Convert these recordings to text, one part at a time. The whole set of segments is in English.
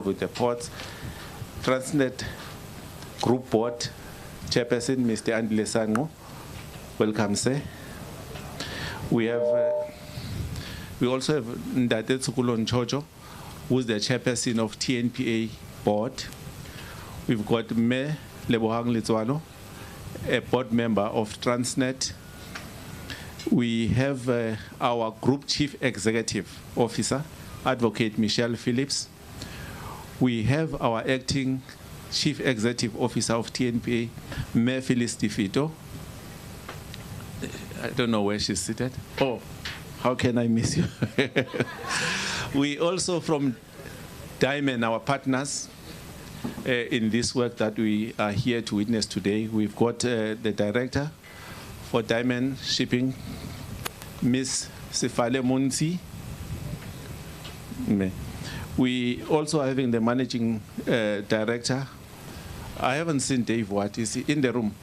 with the ports. Transnet Group Board Chairperson, Mr. Andile Sango. Welcome, sir. We also have Ndate Tsukulon Chojo, who's the chairperson of TNPA board. We've got Me Lebohang Litswalo, a board member of Transnet. We have our group chief executive officer, Advocate Michelle Phillips. We have our acting chief executive officer of TNPA, Me Phyllis Tifito. I don't know where she's seated. Oh, how can I miss you? We also from Diamond, our partners in this work that we are here to witness today. We've got the director for Diamond Shipping, Ms. Sifale Munzi. We also are having the managing director. I haven't seen Dave Watt. Is he in the room?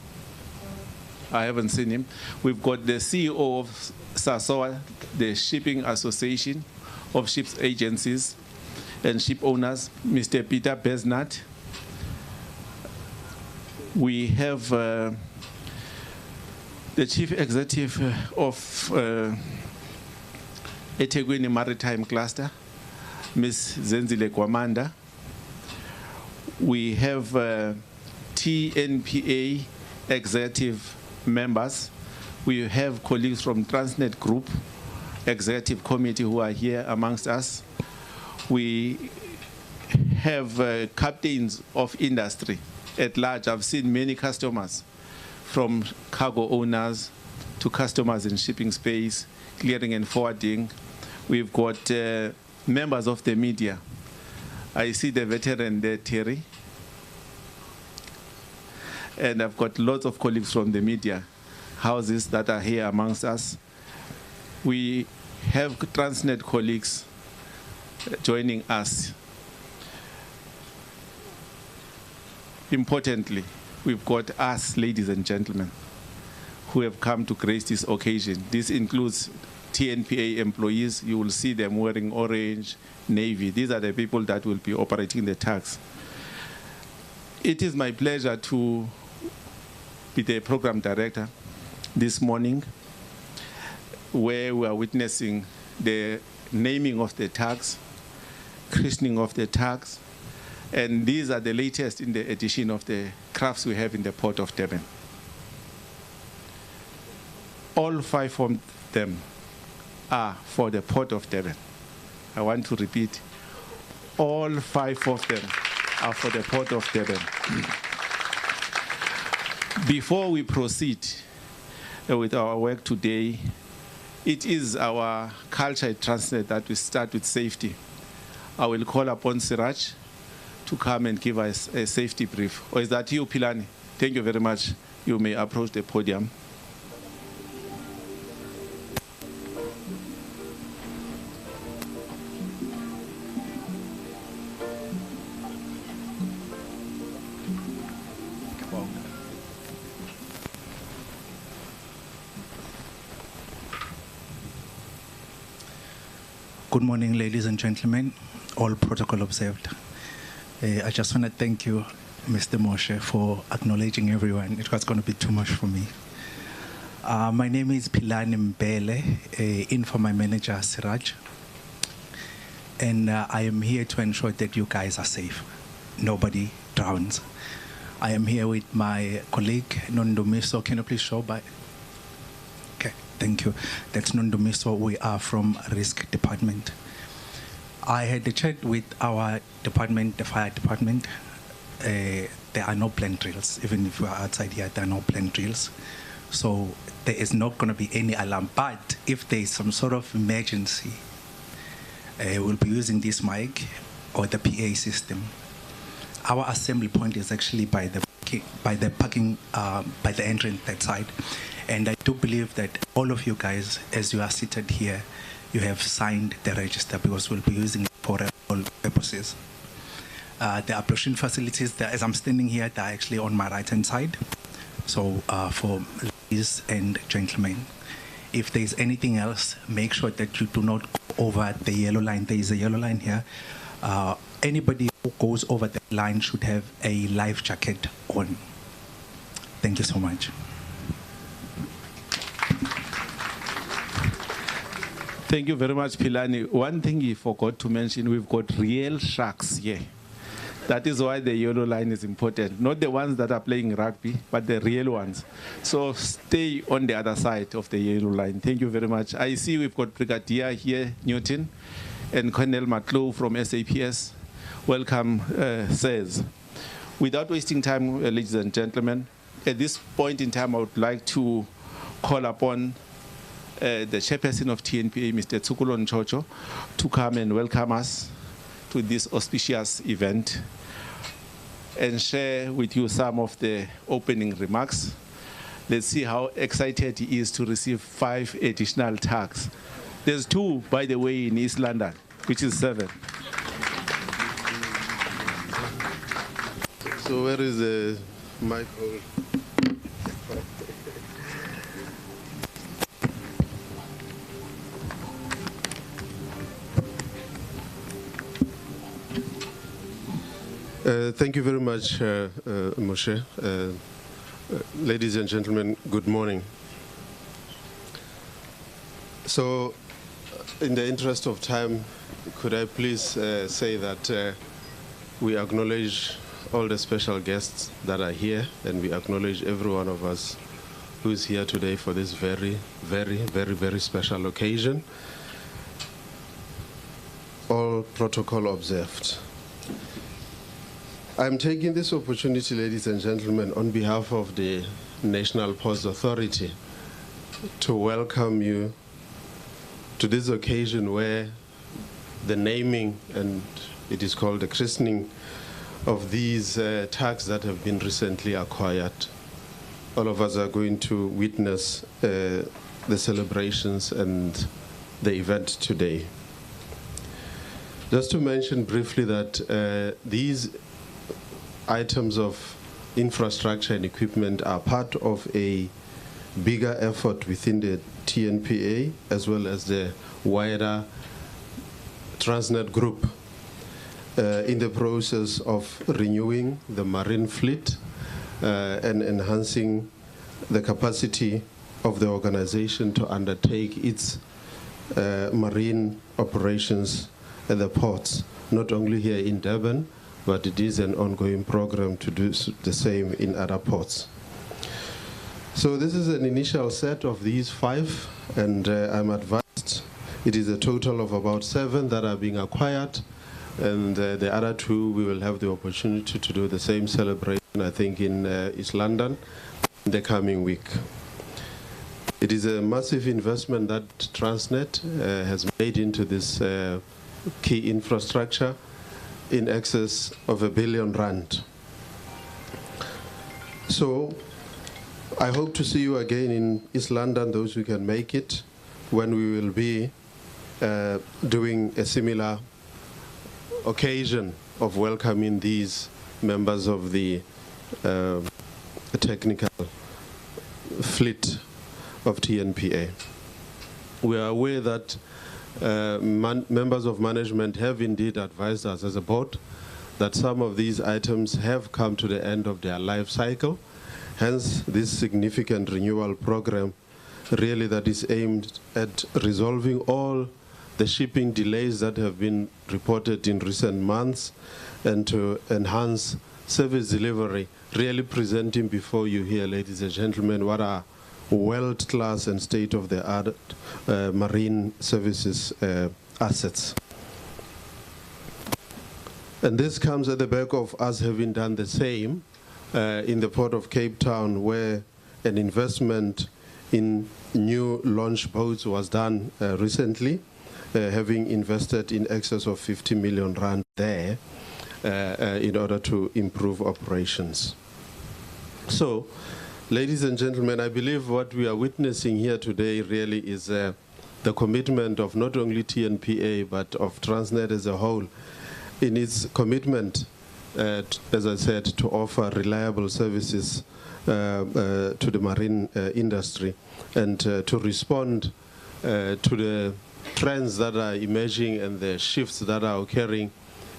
I haven't seen him. We've got the CEO of SASOA, the Shipping Association of Ships Agencies and Ship Owners, Mr. Peter Besnat. We have the Chief Executive of eThekwini Maritime Cluster, Ms. Zenzile Kwamanda. We have TNPA executive members. We have colleagues from Transnet Group Executive Committee who are here amongst us. We have captains of industry at large. I've seen many customers, from cargo owners to customers in shipping space, clearing and forwarding. We've got members of the media. I see the veteran there, Terry. And I've got lots of colleagues from the media houses that are here amongst us. We have Transnet colleagues joining us. Importantly, we've got us, ladies and gentlemen, who have come to grace this occasion. This includes TNPA employees. You will see them wearing orange, navy. These are the people that will be operating the tugs. It is my pleasure to be the program director this morning, where we are witnessing the naming of the tugs, christening of the tugs, and these are the latest in the addition of the crafts we have in the Port of Durban. All 5 of them are for the Port of Durban. I want to repeat, all 5 of them are for the Port of Durban. Before we proceed with our work today, it is our culture at Transnet that we start with safety. I will call upon Siraj to come and give us a safety brief. Or is that you, Pilani? Thank you very much. You may approach the podium. Good morning, ladies and gentlemen, all protocol observed. I just want to thank you, Mr. Moshe, for acknowledging everyone. It was going to be too much for me. My name is Pilani Mbele, in for my manager, Siraj. And I am here to ensure that you guys are safe. Nobody drowns. I am here with my colleague, Nondomiso. Can you please show by? Okay, thank you. That's Nondomiso. We are from Risk Department. I had a chat with our department, the fire department. There are no planned drills. Even if we are outside here, there are no planned drills. So there is not going to be any alarm. But if there is some sort of emergency, we'll be using this mic or the PA system. Our assembly point is actually by the entrance that side. And I do believe that all of you guys, as you are seated here, you have signed the register because we'll be using it for all purposes. The ablution facilities, as I'm standing here, they're actually on my right-hand side. So for ladies and gentlemen, if there's anything else, make sure that you do not go over the yellow line. There is a yellow line here. anybody who goes over the line should have a life jacket on. Thank you so much. Thank you very much, Pilani. One thing he forgot to mention, we've got real sharks here. That is why the yellow line is important. Not the ones that are playing rugby, but the real ones. So stay on the other side of the yellow line. Thank you very much. I see we've got Brigadier here, Newton, and Colonel Matlow from SAPS. Welcome, sirs. Without wasting time, ladies and gentlemen, at this point in time, I would like to call upon the chairperson of TNPA, Mr. Tsukulo Nchocho, to come and welcome us to this auspicious event and share with you some of the opening remarks. Let's see how excited he is to receive 5 additional tags. There's 2, by the way, in East London, which is 7. So where is the mic hold? Thank you very much, Moshe. Ladies and gentlemen, good morning. So, in the interest of time, could I please say that we acknowledge all the special guests that are here, and we acknowledge every one of us who is here today for this very, very, very, very special occasion. All protocol observed. I'm taking this opportunity, ladies and gentlemen, on behalf of the National Ports Authority to welcome you to this occasion where the naming, and it is called the christening, of these tags that have been recently acquired. All of us are going to witness the celebrations and the event today. Just to mention briefly that these items of infrastructure and equipment are part of a bigger effort within the TNPA as well as the wider Transnet group in the process of renewing the marine fleet and enhancing the capacity of the organization to undertake its marine operations at the ports, not only here in Durban, but it is an ongoing program to do the same in other ports. So this is an initial set of these 5, and I'm advised it is a total of about 7 that are being acquired, and the other 2 we will have the opportunity to do the same celebration, I think, in East London in the coming week. It is a massive investment that Transnet has made into this key infrastructure, in excess of R1 billion. So I hope to see you again in East London, those who can make it, when we will be doing a similar occasion of welcoming these members of the technical fleet of TNPA. We are aware that members of management have indeed advised us as a board that some of these items have come to the end of their life cycle. Hence, this significant renewal program really that is aimed at resolving all the shipping delays that have been reported in recent months and to enhance service delivery, really presenting before you here, ladies and gentlemen, what are world-class and state-of-the-art marine services assets. And this comes at the back of us having done the same in the Port of Cape Town, where an investment in new launch boats was done recently, having invested in excess of 50 million rand there in order to improve operations. So, ladies and gentlemen, I believe what we are witnessing here today really is the commitment of not only TNPA, but of Transnet as a whole in its commitment, as I said, to offer reliable services to the marine industry and to respond to the trends that are emerging and the shifts that are occurring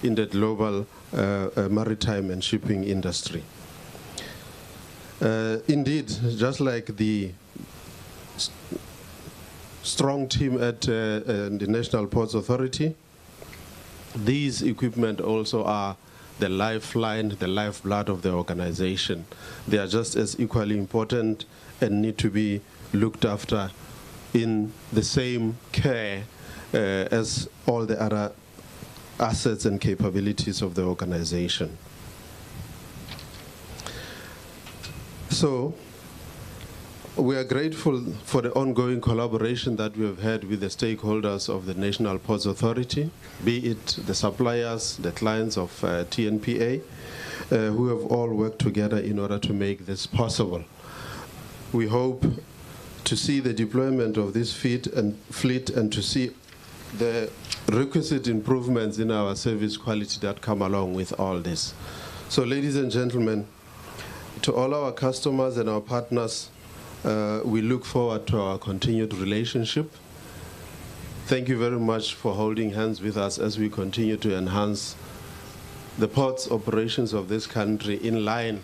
in the global maritime and shipping industry. Indeed, just like the strong team at the National Ports Authority, these equipment also are the lifeline, the lifeblood of the organization. They are just as equally important and need to be looked after in the same care as all the other assets and capabilities of the organization. So, we are grateful for the ongoing collaboration that we have had with the stakeholders of the National Ports Authority, be it the suppliers, the clients of TNPA, who have all worked together in order to make this possible. We hope to see the deployment of this fleet and to see the requisite improvements in our service quality that come along with all this. So, ladies and gentlemen, to all our customers and our partners, we look forward to our continued relationship. Thank you very much for holding hands with us as we continue to enhance the ports operations of this country in line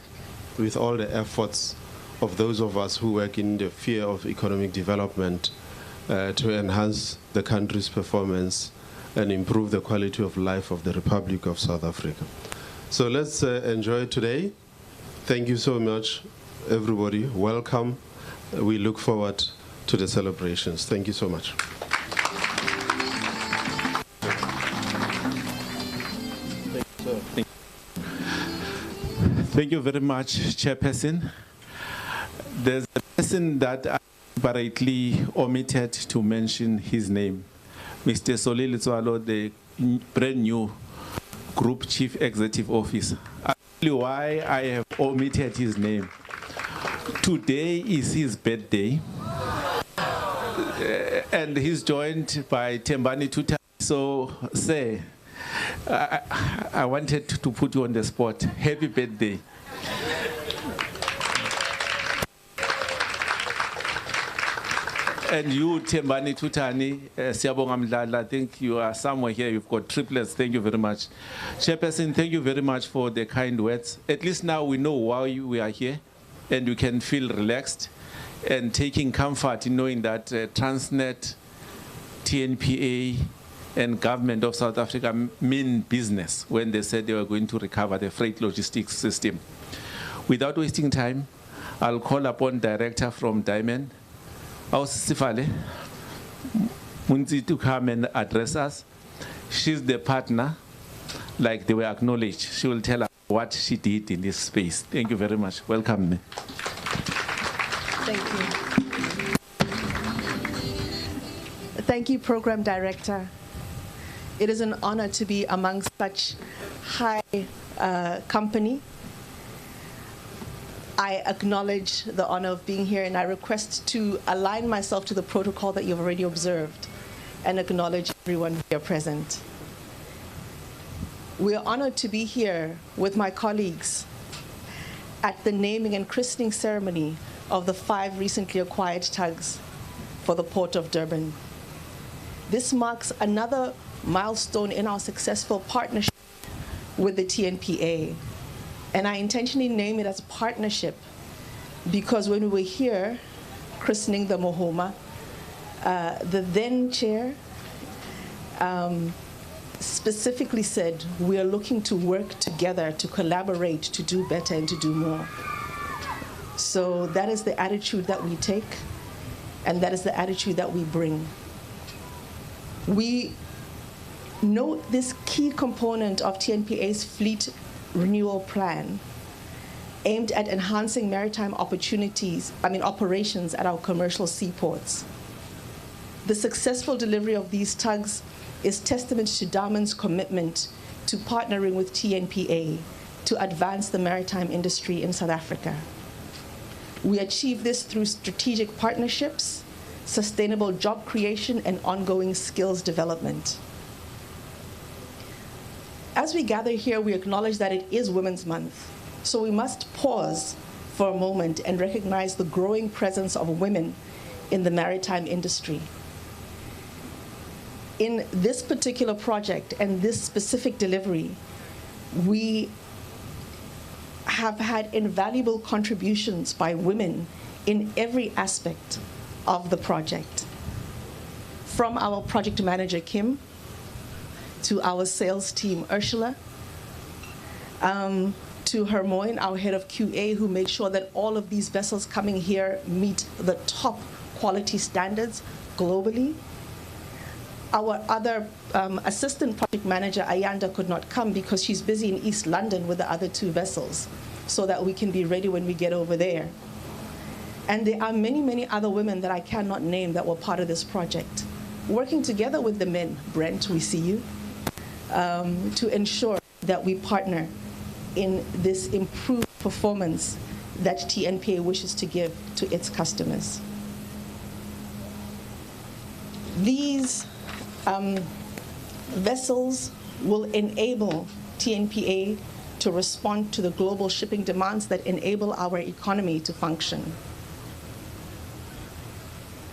with all the efforts of those of us who work in the sphere of economic development to enhance the country's performance and improve the quality of life of the Republic of South Africa. So let's enjoy today. Thank you so much, everybody. Welcome. We look forward to the celebrations. Thank you so much. Thank you very much, Chairperson. There's a person that I deliberately omitted to mention his name, Mr. Solil Tswalo, the brand new Group Chief Executive Officer. I'll tell you why I have omitted his name. Today is his birthday, and he's joined by Tembani Tuta. So, say, I wanted to put you on the spot. Happy birthday. And you, Tembani Tutani, Siyabonga Mdlala, I think you are somewhere here. You've got triplets. Thank you very much. Chairperson, thank you very much for the kind words. At least now we know why we are here, and we can feel relaxed and taking comfort in knowing that Transnet, TNPA, and government of South Africa mean business when they said they were going to recover the freight logistics system. Without wasting time, I'll call upon Director from Diamond, Sifale Munzi, to come and address us. She's the partner, like they were acknowledged. She will tell us what she did in this space. Thank you very much. Welcome. Thank you. Thank you, Program Director. It is an honor to be amongst such high company. I acknowledge the honor of being here, and I request to align myself to the protocol that you've already observed and acknowledge everyone here present. We are honored to be here with my colleagues at the naming and christening ceremony of the 5 recently acquired tugs for the Port of Durban. This marks another milestone in our successful partnership with the TNPA. And I intentionally name it as a partnership because when we were here christening the Mohoma, the then chair specifically said, we are looking to work together, to collaborate, to do better and to do more. So that is the attitude that we take, and that is the attitude that we bring. We note this key component of TNPA's fleet renewal plan aimed at enhancing maritime operations at our commercial seaports. The successful delivery of these tugs is testament to Diamond's commitment to partnering with TNPA to advance the maritime industry in South Africa. We achieve this through strategic partnerships, sustainable job creation, and ongoing skills development. As we gather here, we acknowledge that it is Women's Month, so we must pause for a moment and recognize the growing presence of women in the maritime industry. in this particular project and this specific delivery, we have had invaluable contributions by women in every aspect of the project. From our project manager, Kim, to our sales team, Ursula, to Hermoine, our head of QA, who made sure that all of these vessels coming here meet the top quality standards globally. Our other assistant project manager, Ayanda, could not come because she's busy in East London with the other 2 vessels, so that we can be ready when we get over there. And there are many, many other women that I cannot name that were part of this project, working together with the men, Brent, we see you, to ensure that we partner in this improved performance that TNPA wishes to give to its customers. These vessels will enable TNPA to respond to the global shipping demands that enable our economy to function.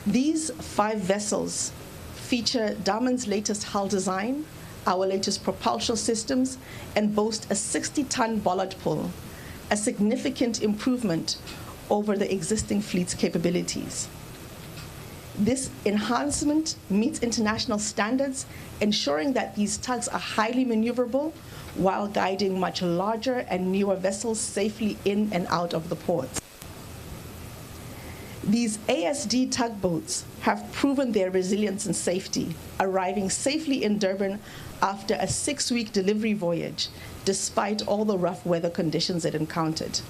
These 5 vessels feature Durban's latest hull design, our latest propulsion systems, and boast a 60-ton bollard pull, a significant improvement over the existing fleet's capabilities. This enhancement meets international standards, ensuring that these tugs are highly maneuverable while guiding much larger and newer vessels safely in and out of the ports. These ASD tugboats have proven their resilience and safety, arriving safely in Durban after a 6-week delivery voyage, despite all the rough weather conditions it encountered.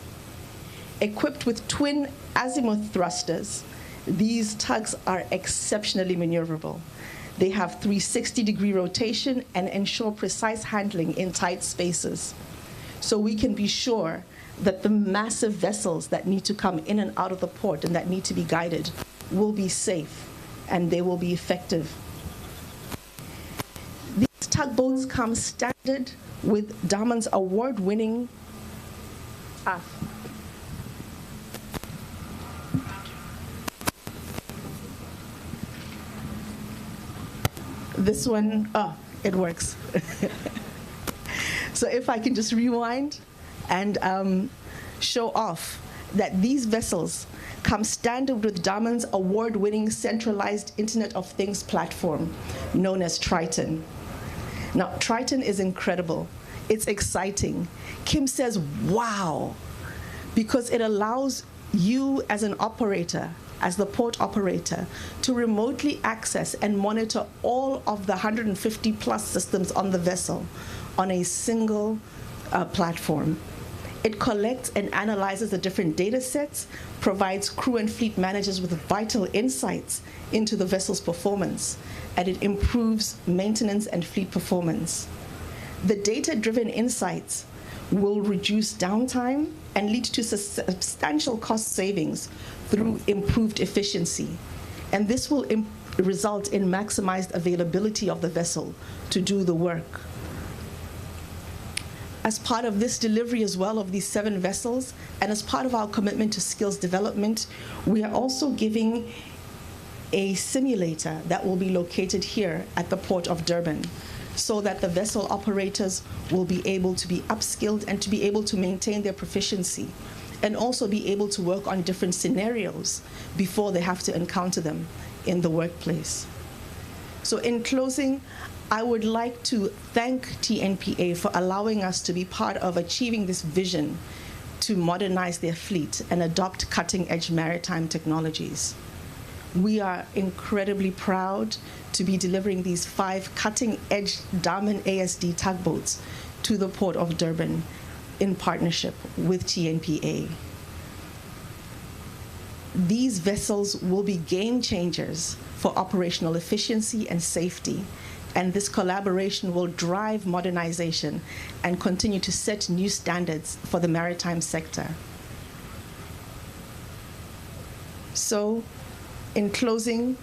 Equipped with twin azimuth thrusters, these tugs are exceptionally maneuverable. They have 360-degree rotation and ensure precise handling in tight spaces. So we can be sure that the massive vessels that need to come in and out of the port and that need to be guided will be safe and they will be effective. These tugboats come standard with Durban's award-winning this one, it works. So if I can just rewind and show off that these vessels come standard with Durban's award-winning centralized Internet of Things platform known as Triton. Now, Triton is incredible. It's exciting. Kim says, wow, because it allows you as an operator, as the port operator, to remotely access and monitor all of the 150 plus systems on the vessel on a single platform. It collects and analyzes the different data sets, provides crew and fleet managers with vital insights into the vessel's performance, and it improves maintenance and fleet performance. The data-driven insights will reduce downtime and lead to substantial cost savings through improved efficiency. And this will result in maximized availability of the vessel to do the work. As part of this delivery as well of these 7 vessels, and as part of our commitment to skills development, we are also giving a simulator that will be located here at the Port of Durban, so that the vessel operators will be able to be upskilled and to be able to maintain their proficiency, and also be able to work on different scenarios before they have to encounter them in the workplace. So in closing, I would like to thank TNPA for allowing us to be part of achieving this vision to modernize their fleet and adopt cutting-edge maritime technologies. We are incredibly proud to be delivering these 5 cutting-edge Durban ASD tugboats to the Port of Durban in partnership with TNPA. These vessels will be game changers for operational efficiency and safety, and this collaboration will drive modernization and continue to set new standards for the maritime sector. So, in closing,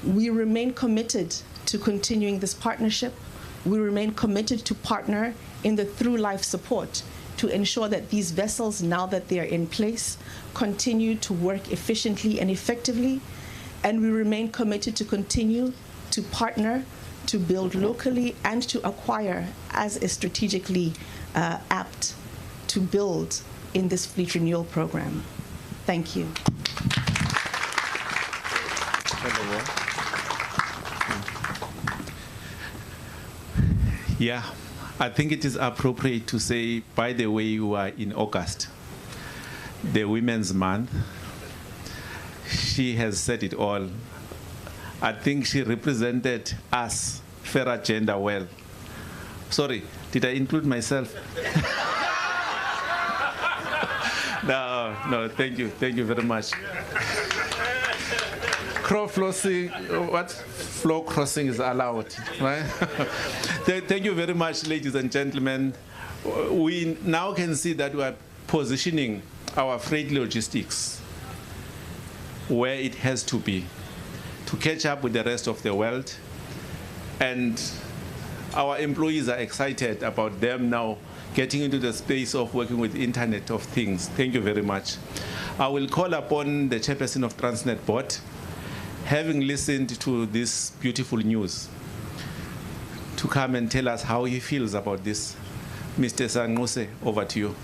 we remain committed to continuing this partnership. We remain committed to partner in the through-life support to ensure that these vessels, now that they are in place, continue to work efficiently and effectively. And we remain committed to continue to partner to build locally and to acquire as is strategically apt to build in this fleet renewal program. Thank you. Yeah, I think it is appropriate to say, by the way, you are in August, the Women's Month. She has said it all. I think she represented us, fair agenda, well. Sorry, did I include myself? No, thank you very much. Crow flossing, what? Floor crossing is allowed, right? Thank you very much, ladies and gentlemen. We now can see that we are positioning our freight logistics where it has to be to catch up with the rest of the world. And our employees are excited about them now getting into the space of working with Internet of Things. Thank you very much. I will call upon the chairperson of Transnet Board, having listened to this beautiful news, to come and tell us how he feels about this. Mr. Sanguse, over to you.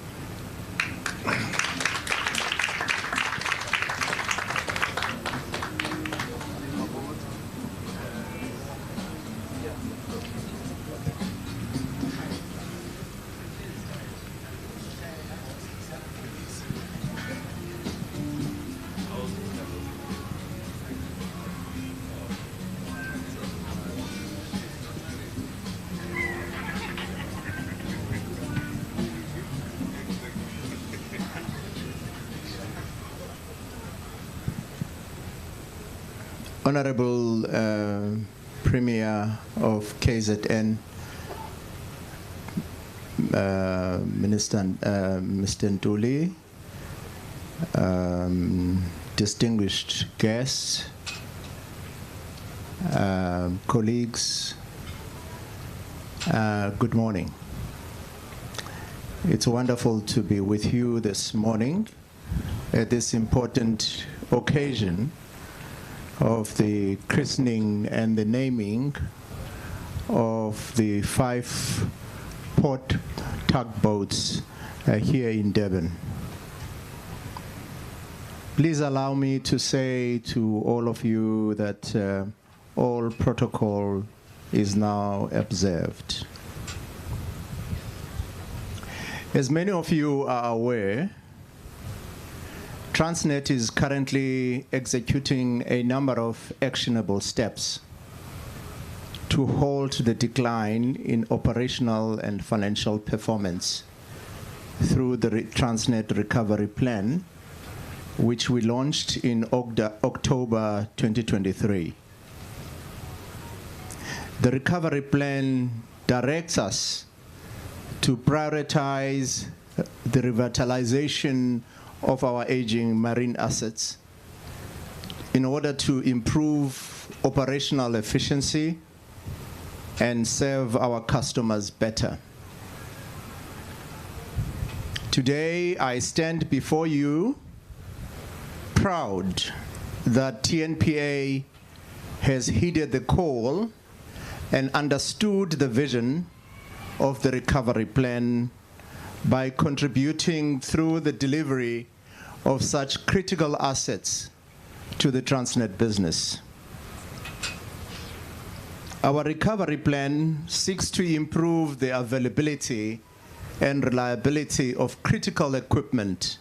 Honorable Premier of KZN, Mr. Ntuli, distinguished guests, colleagues, good morning. It's wonderful to be with you this morning at this important occasion of the christening and the naming of the 5 port tugboats here in Durban. Please allow me to say to all of you that all protocol is now observed. As many of you are aware, Transnet is currently executing a number of actionable steps to halt the decline in operational and financial performance through the Transnet Recovery Plan, which we launched in October 2023. The Recovery Plan directs us to prioritize the revitalization of our aging marine assets in order to improve operational efficiency and serve our customers better. Today, I stand before you proud that TNPA has heeded the call and understood the vision of the recovery plan by contributing through the delivery of such critical assets to the Transnet business. Our recovery plan seeks to improve the availability and reliability of critical equipment,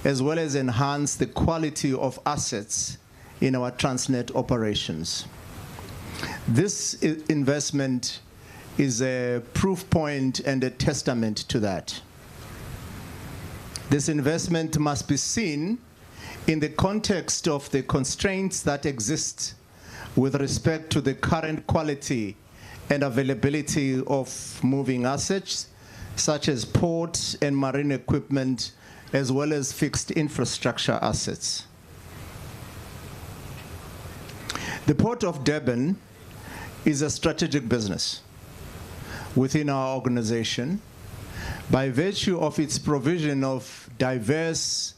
as well as enhance the quality of assets in our Transnet operations. This investment is a proof point and a testament to that. This investment must be seen in the context of the constraints that exist with respect to the current quality and availability of moving assets, such as ports and marine equipment, as well as fixed infrastructure assets. The Port of Durban is a strategic business within our organization by virtue of its provision of diverse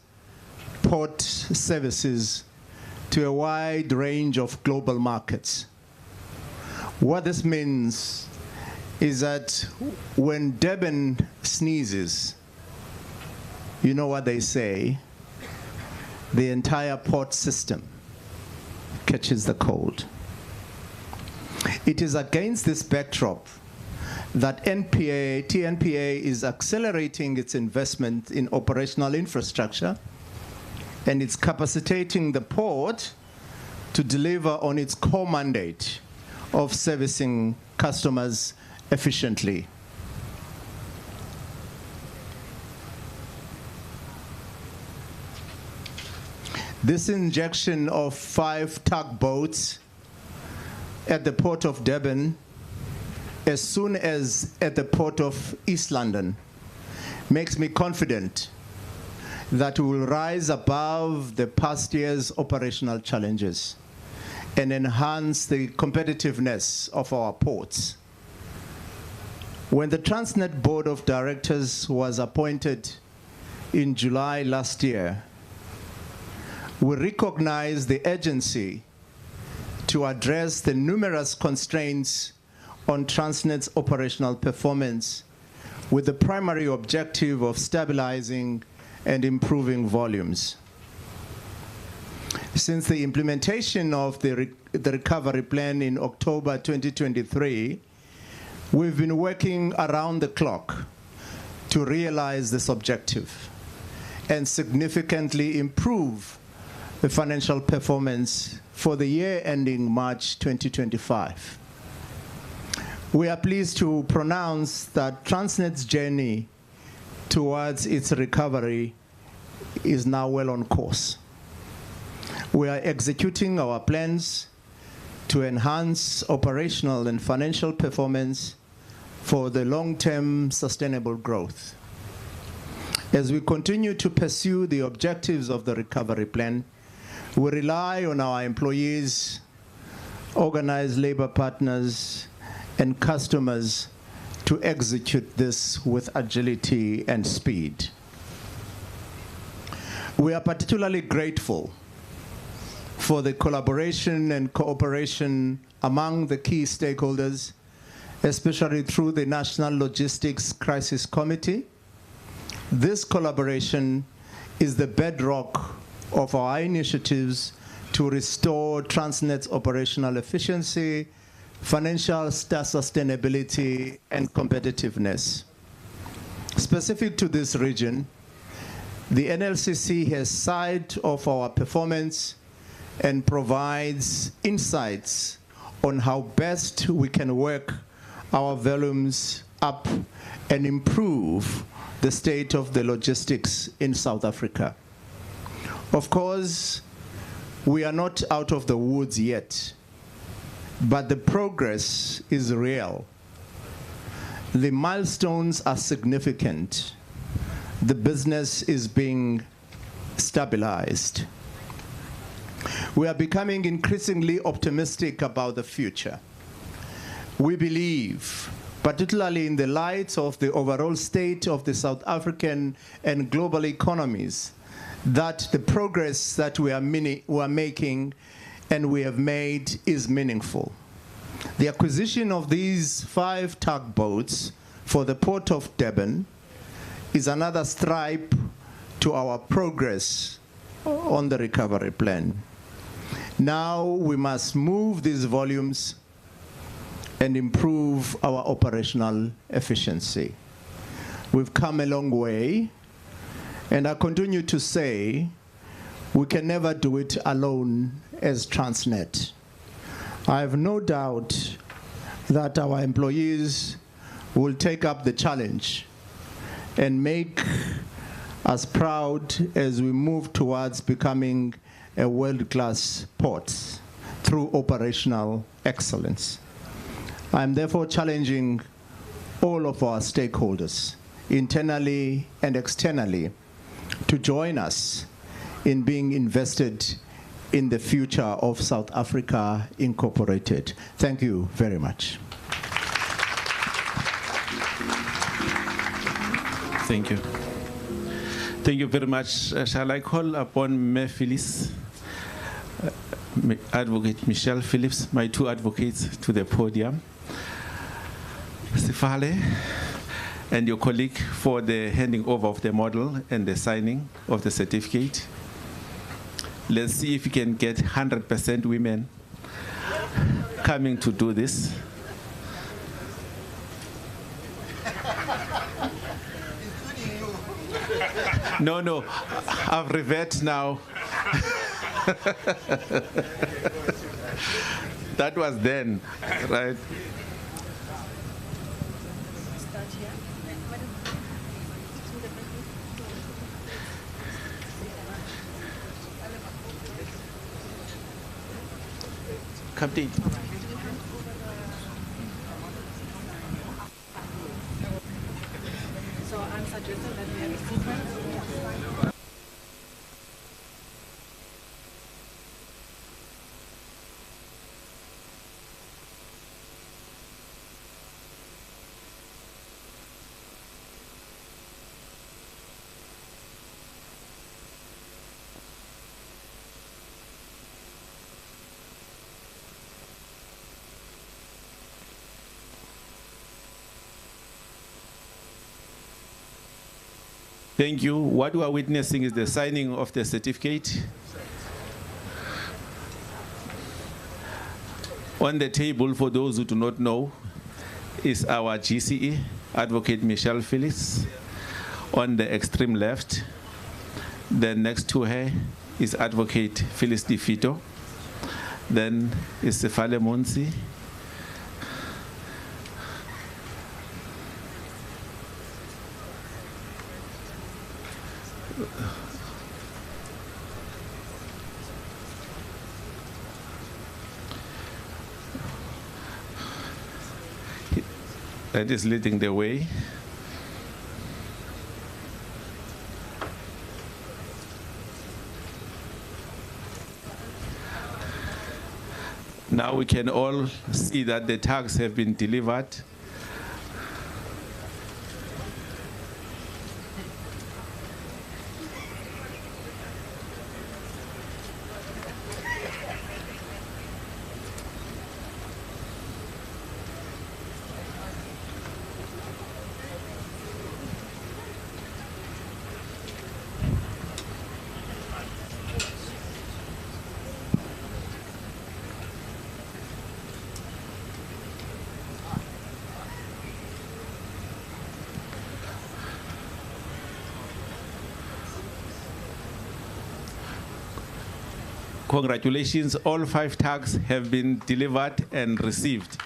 port services to a wide range of global markets. What this means is that when Durban sneezes, you know what they say, the entire port system catches the cold. It is against this backdrop that TNPA is accelerating its investment in operational infrastructure, and it's capacitating the port to deliver on its core mandate of servicing customers efficiently. This injection of 5 tugboats at the port of Durban, as soon as at the port of East London, makes me confident that we will rise above the past year's operational challenges and enhance the competitiveness of our ports. When the Transnet Board of Directors was appointed in July last year, we recognized the urgency to address the numerous constraints on Transnet's operational performance with the primary objective of stabilizing and improving volumes. Since the implementation of the recovery plan in October 2023, we've been working around the clock to realize this objective and significantly improve the financial performance for the year ending March 2025. We are pleased to pronounce that Transnet's journey towards its recovery is now well on course. We are executing our plans to enhance operational and financial performance for the long-term sustainable growth. As we continue to pursue the objectives of the recovery plan, we rely on our employees, organized labor partners, and customers to execute this with agility and speed. We are particularly grateful for the collaboration and cooperation among the key stakeholders, especially through the National Logistics Crisis Committee. This collaboration is the bedrock of our initiatives to restore Transnet's operational efficiency, financial sustainability, and competitiveness. Specific to this region, the NLCC has sight of our performance and provides insights on how best we can work our volumes up and improve the state of the logistics in South Africa. Of course, we are not out of the woods yet, but the progress is real. The milestones are significant. The business is being stabilized. We are becoming increasingly optimistic about the future. We believe, particularly in the light of the overall state of the South African and global economies, that the progress that we are making and we have made is meaningful. The acquisition of these 5 tugboats for the Port of Durban is another stripe to our progress on the recovery plan. Now we must move these volumes and improve our operational efficiency. We've come a long way, and I continue to say we can never do it alone as Transnet. I have no doubt that our employees will take up the challenge and make us proud as we move towards becoming a world-class port through operational excellence. I am therefore challenging all of our stakeholders, internally and externally, to join us in being invested in the future of South Africa Incorporated. Thank you very much. Thank you. Thank you very much. Shall I call upon Mayor Phyllis? Advocate Michelle Phillips, my two advocates to the podium, Sifale, and your colleague for the handing over of the model and the signing of the certificate. Let's see if we can get 100% women coming to do this. No, I've reverted now. That was then, right? Captain. So I'm suggesting that we have a sequence. Thank you. What we are witnessing is the signing of the certificate. On the table, for those who do not know, is our GCE, Advocate Michelle Phillips, on the extreme left. Then next to her is Advocate Phyllis DeFito. Then is Sefale Monsi. That is leading the way. Now we can all see that the tags have been delivered. Congratulations, all 5 tags have been delivered and received.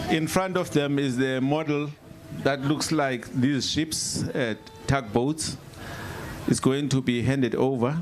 In front of them is the model that looks like these ships, tugboats. It's going to be handed over.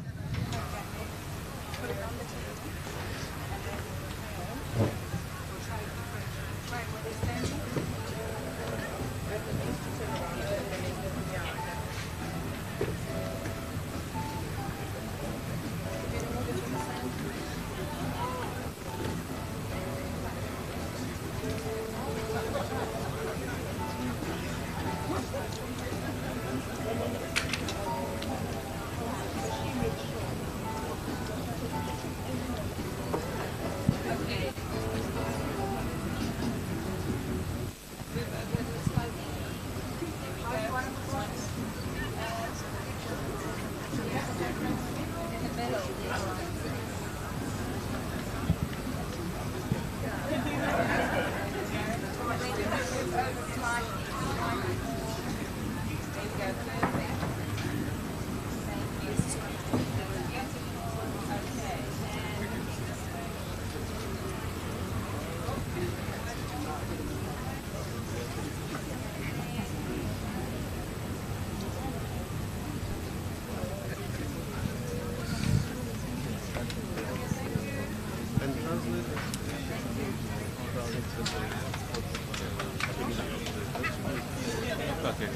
Okay.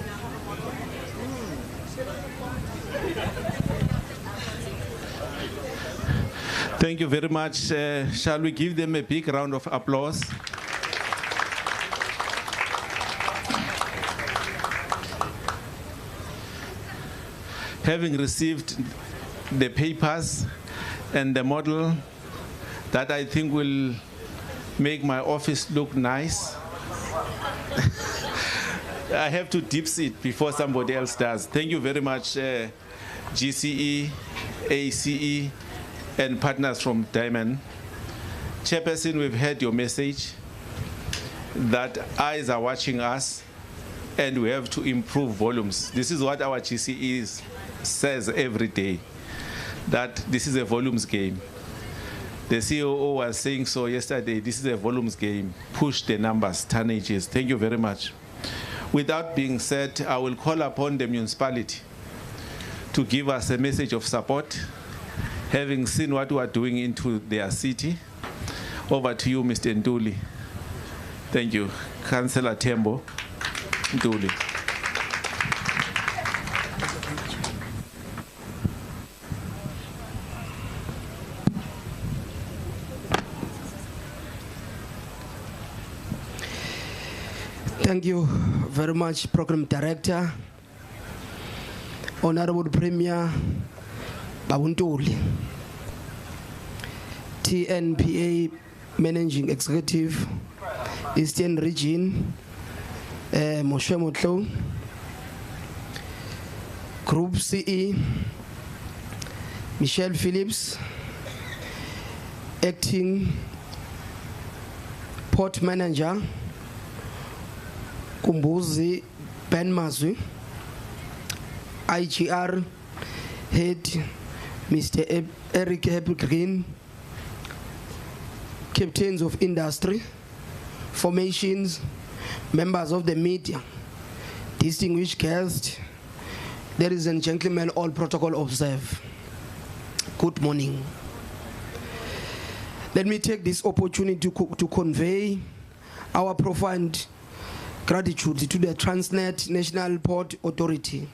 Thank you very much. Shall we give them a big round of applause? Having received the papers and the model that I think will make my office look nice, I have to dip it before somebody else does. Thank you very much, GCE, ACE, and partners from Durban. Chairperson, we've heard your message that eyes are watching us and we have to improve volumes. This is what our GCE says every day, that this is a volumes game. The COO was saying so yesterday, this is a volumes game. Push the numbers, tonnages. Thank you very much. With that being said, I will call upon the municipality to give us a message of support, having seen what we are doing into their city. Over to you, Mr. Nduli. Thank you. Councillor Tembo Nduli. Thank you very much, Program Director, Honorable Premier Babuntuli, TNPA Managing Executive, Eastern Region, Moshe Motlo, Group CE, Michelle Phillips, Acting Port Manager, Kumbuzi Ben Mazwi, IGR Head Mr. Eric Green, Captains of Industry, Formations, members of the media, distinguished guests, ladies and gentlemen, all protocol observe. Good morning. Let me take this opportunity to convey our profound gratitude to the Transnet National Port Authority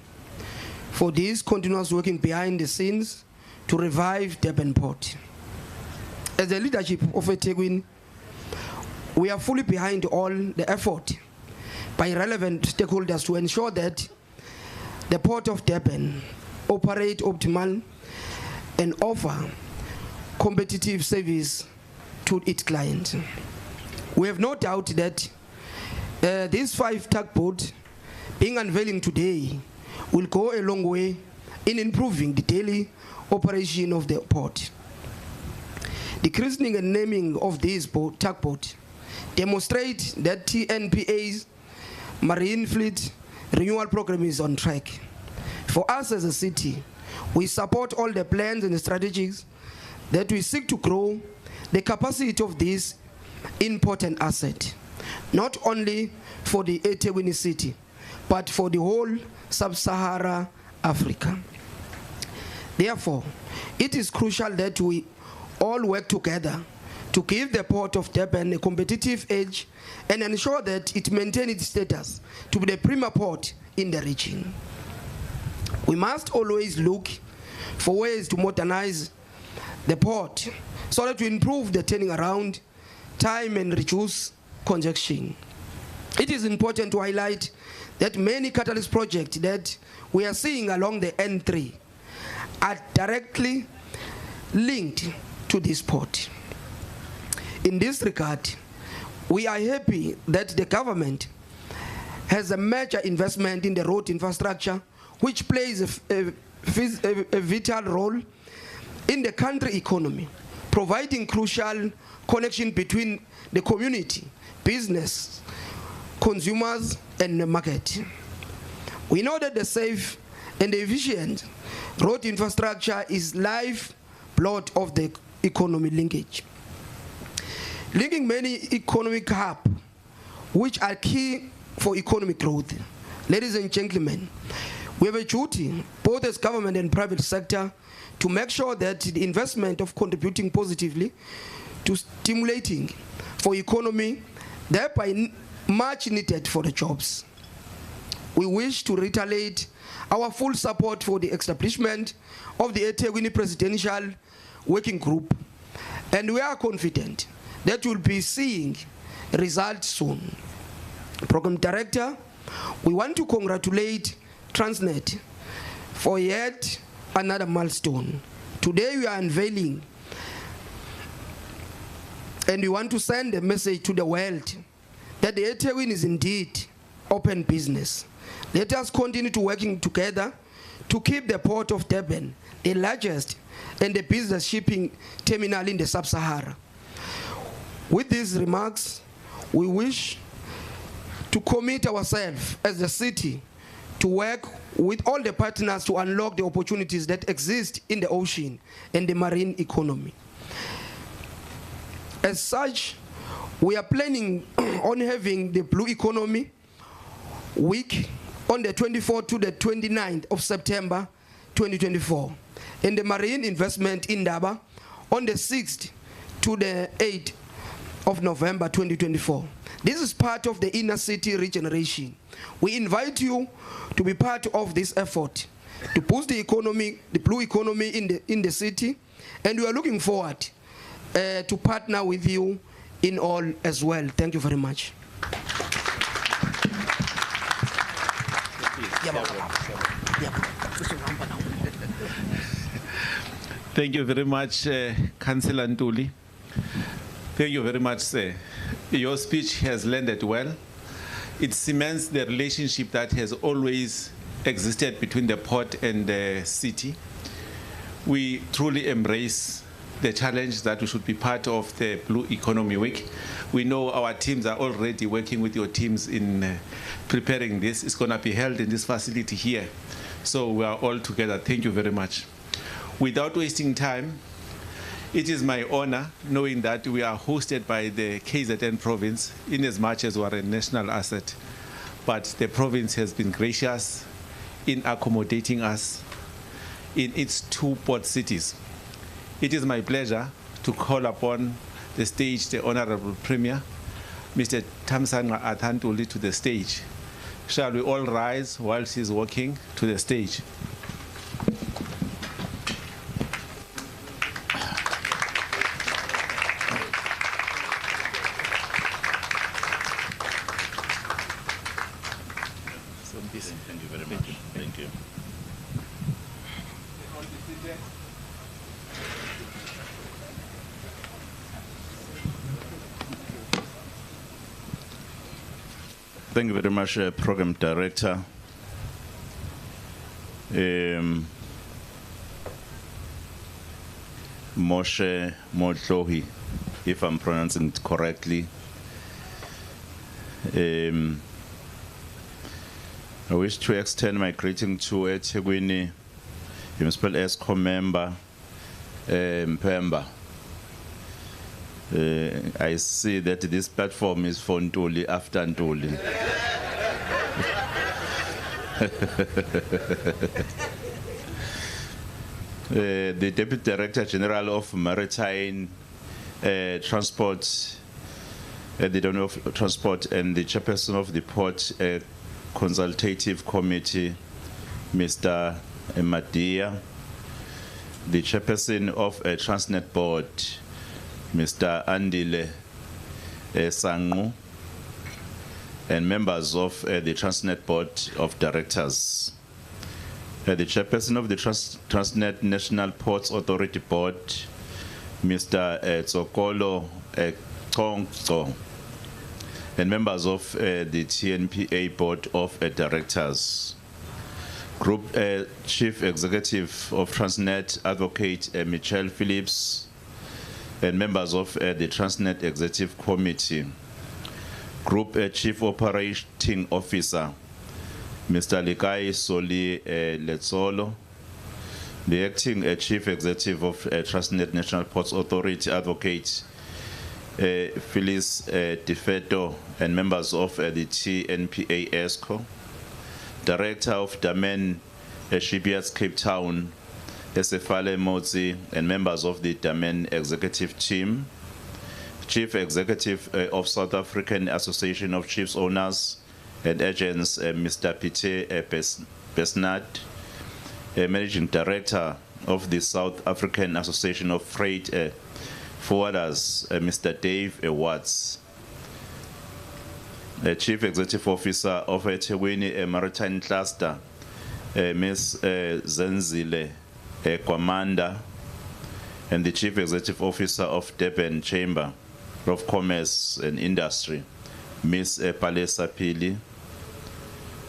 for this continuous working behind the scenes to revive Durban Port. As the leadership of eThekwini, we are fully behind all the effort by relevant stakeholders to ensure that the Port of Durban operate optimal and offer competitive service to its clients. We have no doubt that these 5 tugboats being unveiling today will go a long way in improving the daily operation of the port. The christening and naming of these tugboats demonstrate that TNPA's Marine Fleet Renewal Program is on track. For us as a city, we support all the plans and strategies that we seek to grow the capacity of this important asset, not only for the eThekwini city, but for the whole sub-Sahara Africa. Therefore, it is crucial that we all work together to give the Port of Durban a competitive edge and ensure that it maintains its status to be the premier port in the region. We must always look for ways to modernize the port so that we improve the turning around time and reduce congestion. It is important to highlight that many catalyst projects that we are seeing along the N3 are directly linked to this port. In this regard, we are happy that the government has a major investment in the road infrastructure, which plays a vital role in the country economy, providing crucial connection between the community, business, consumers, and the market. We know that the safe and efficient road infrastructure is lifeblood of the economy linkage. Linking many economic hubs, which are key for economic growth. Ladies and gentlemen, we have a duty, both as government and private sector, to make sure that the investment of contributing positively to stimulating for economy, thereby much needed for the jobs. we wish to reiterate our full support for the establishment of the eThekwini Presidential Working Group, and we are confident that we'll be seeing results soon. Program Director, we want to congratulate Transnet for yet another milestone. Today we are unveiling, and we want to send a message to the world that the eThekwini is indeed open business. Let us continue to working together to keep the port of Durban the largest and the business shipping terminal in the Sub-Sahara. With these remarks, we wish to commit ourselves as a city to work with all the partners to unlock the opportunities that exist in the ocean and the marine economy. As such, we are planning on having the Blue Economy Week on the 24th to the 29th of September 2024, and the Marine Investment in Durban on the 6th to the 8th of November 2024. This is part of the inner city regeneration. We invite you to be part of this effort to boost the economy, the blue economy in the city, and we are looking forward to partner with you in all as well. Thank you very much. Thank you very much, Councillor Ntuli. Thank you very much, sir. Your speech has landed well. It cements the relationship that has always existed between the port and the city. We truly embrace the challenge that we should be part of the Blue Economy Week. We know our teams are already working with your teams in preparing this. It's going to be held in this facility here. So we are all together. Thank you very much. Without wasting time, it is my honor knowing that we are hosted by the KZN province in as much as we are a national asset. But the province has been gracious in accommodating us in its two port cities. It is my pleasure to call upon the stage the Honorable Premier, Mr. Thamsanqa Athantuli, to the stage. Shall we all rise while she's walking to the stage? Thank you very much. Thank you. Thank you very much, Program Director. Moshe Motlohi, if I'm pronouncing it correctly. I wish to extend my greeting to eThekwini Municipal ESCOM member, Mpemba. I see that this platform is for Ntuli after Ntuli. The Deputy Director General of Maritime Transport, the Director of Transport, and the Chairperson of the Port Consultative Committee, Mr. Madia, the Chairperson of Transnet Board, Mr. Andile Sangu, and members of the Transnet Board of Directors. The Chairperson of the Transnet National Ports Authority Board, Mr. Tsokolo Kongso, and members of the TNPA Board of Directors. Group Chief Executive of Transnet, Advocate Michelle Phillips, and members of the Transnet Executive Committee. Group Chief Operating Officer, Mr. Likai Soli Letsolo, the Acting Chief Executive of Transnet National Ports Authority, Advocate Phyllis Defeto, and members of the TNPA ESCO, Director of Damen Shipyards Cape Town, Esefale Motsi, and members of the Damen Executive Team, Chief Executive of South African Association of Ships Owners, and agents, Mr. Pite Besnat, Managing Director of the South African Association of Freight Forwarders, Mr. Dave Watts, Chief Executive Officer of eThekwini Maritime Cluster, Ms. Zenzile Kwamanda, and the Chief Executive Officer of Durban Chamber of Commerce and Industry, Ms. Palesa Pili,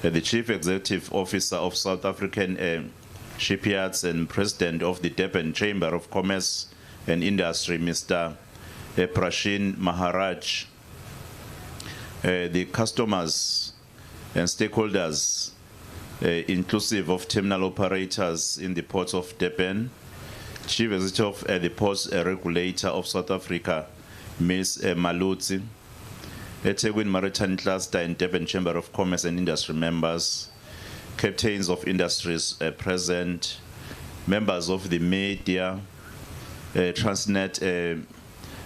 the Chief Executive Officer of South African Shipyards and President of the Durban Chamber of Commerce and Industry, Mr. Prashin Maharaj, the customers and stakeholders, inclusive of terminal operators in the ports of Durban, Chief Executive of the Ports Regulator of South Africa, Ms. Malutsi, eThekwini Maritime Cluster and Durban Chamber of Commerce and Industry members, captains of industries present, members of the media, Transnet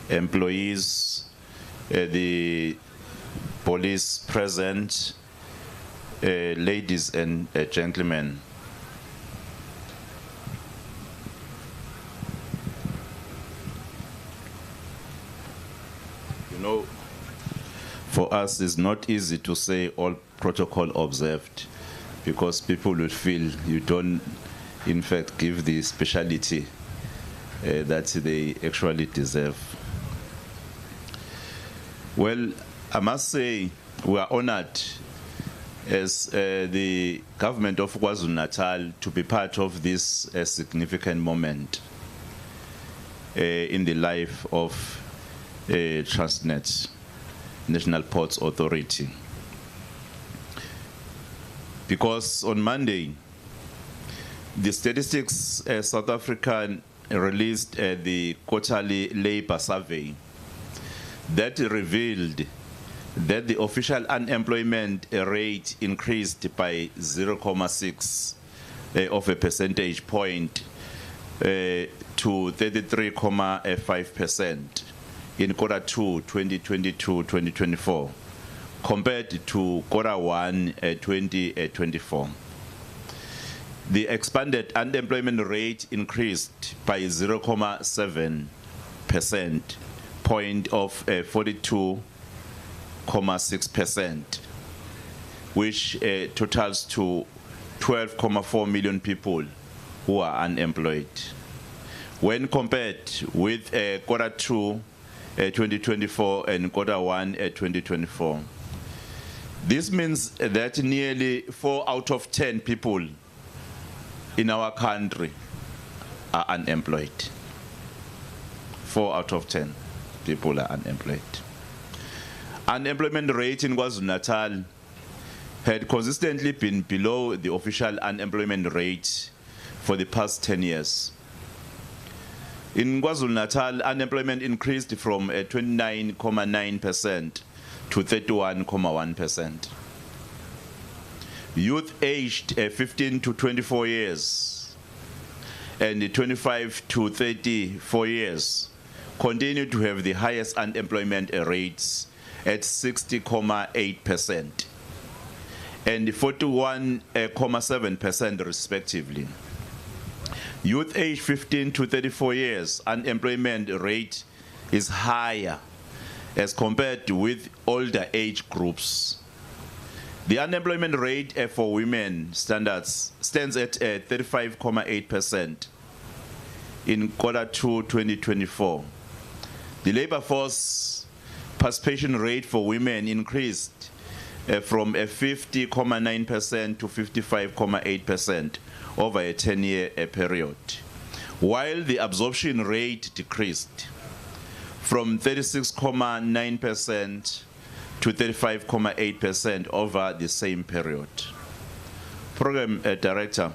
employees, the police present, ladies and gentlemen. You know, for us it's not easy to say all protocol observed, because people will feel you don't in fact give the speciality that they actually deserve. Well, I must say we are honored as the government of KwaZulu-Natal to be part of this significant moment in the life of Transnet, National Ports Authority. Because on Monday, the Statistics South Africa released the quarterly labor survey that revealed that the official unemployment rate increased by 0.6 of a percentage point to 33.5% in quarter 2, 2022-2024, compared to quarter 1, 2024. The expanded unemployment rate increased by 0.7% point of 42.6%, which totals to 12.4 million people who are unemployed. When compared with quarter 2, 2024 and quarter 1, 2024. This means that nearly 4 out of 10 people in our country are unemployed. 4 out of 10 people are unemployed. Unemployment rate in KwaZulu-Natal had consistently been below the official unemployment rate for the past 10 years. In KwaZulu-Natal, unemployment increased from 29.9% to 31.1%. Youth aged 15 to 24 years and 25 to 34 years continue to have the highest unemployment rates at 60.8% and 41.7% respectively. Youth age 15 to 34 years unemployment rate is higher as compared with older age groups. The unemployment rate for women stands at 35.8% in quarter 2, 2024. The labor force participation rate for women increased from 50.9% to 55.8% over a 10-year period, while the absorption rate decreased from 36.9% to 35.8% over the same period. Program Director,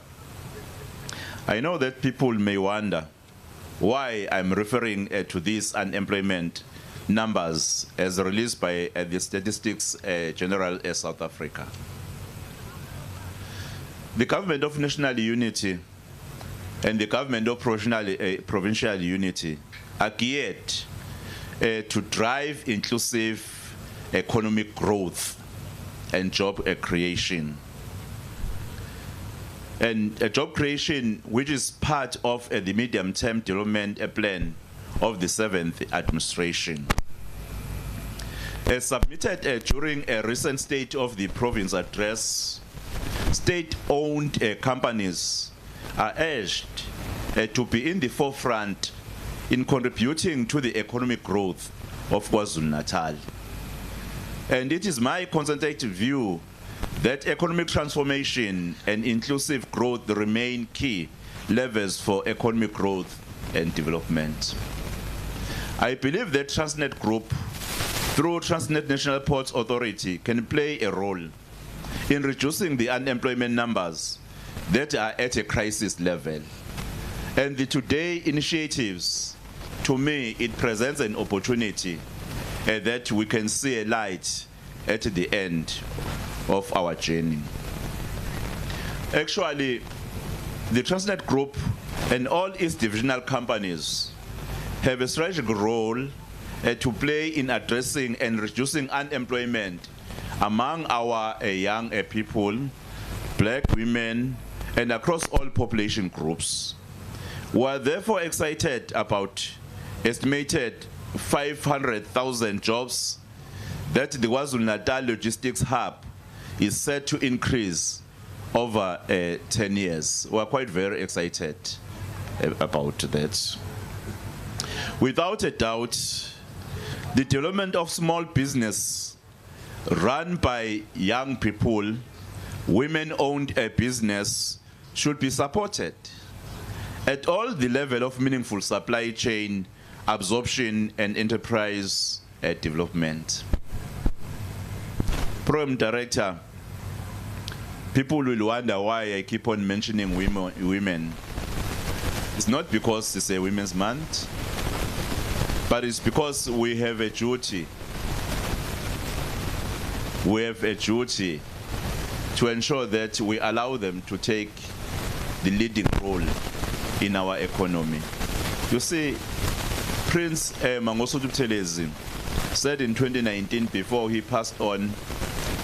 I know that people may wonder why I'm referring to these unemployment numbers as released by the Statistics General South Africa. The Government of National Unity and the Government of Provincial Unity are geared to drive inclusive economic growth and job creation. And job creation, which is part of the medium-term development plan of the 7th administration. Submitted during a recent State of the Province address, state-owned companies are urged to be in the forefront in contributing to the economic growth of KwaZulu-Natal. And it is my concentrated view that economic transformation and inclusive growth remain key levers for economic growth and development. I believe that Transnet Group, through Transnet National Ports Authority, can play a role in reducing the unemployment numbers that are at a crisis level. And the Today initiatives, to me, it presents an opportunity that we can see a light at the end of our journey. Actually, the Transnet Group and all its divisional companies have a strategic role to play in addressing and reducing unemployment among our young people, black women, and across all population groups. We are therefore excited about estimated 500,000 jobs that the KwaZulu-Natal Logistics Hub is set to increase over 10 years. We are quite very excited about that. Without a doubt, the development of small business run by young people, women-owned business, should be supported at all the level of meaningful supply chain absorption and enterprise development. Program Director, people will wonder why I keep on mentioning women. It's not because it's a Women's Month, but it's because we have a duty. We have a duty to ensure that we allow them to take the leading role in our economy. You see, Prince Mangosuthu Buthelezi said in 2019, before he passed on,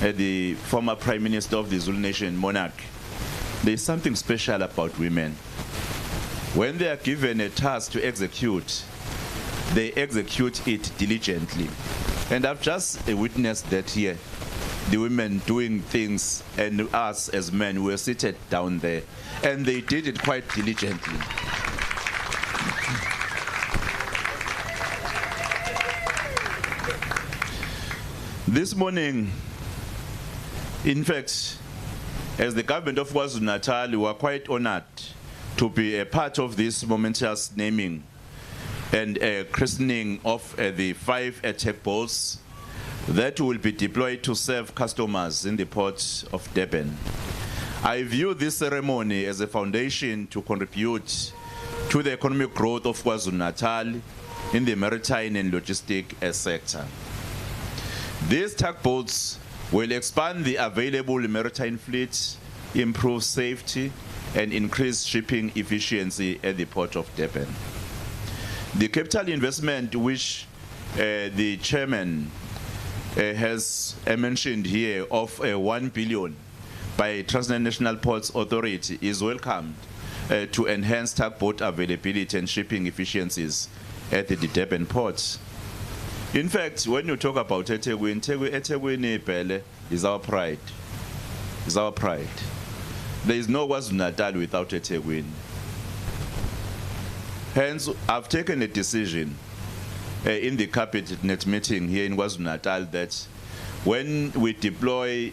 the former Prime Minister of the Zulu Nation, Monarch, there's something special about women. When they are given a task to execute, they execute it diligently. And I've just witnessed that here. The women doing things, and us as men were seated down there, and they did it quite diligently. This morning, in fact, as the government of KwaZulu-Natal, we were quite honored to be a part of this momentous naming and christening of the 5 tugboats that will be deployed to serve customers in the port of Durban. I view this ceremony as a foundation to contribute to the economic growth of KwaZulu-Natal in the maritime and logistic sector. These tugboats will expand the available maritime fleet, improve safety, and increase shipping efficiency at the port of Durban. The capital investment which the chairman has mentioned here of 1 billion by Transnet National Ports Authority is welcomed to enhance tugboat availability and shipping efficiencies at the Durban port. In fact, when you talk about eThekwini Bhele is our pride. Is our pride. There is no KwaZulu-Natal without eThekwini. Hence, I've taken a decision in the cabinet meeting here in KwaZulu-Natal that when we deploy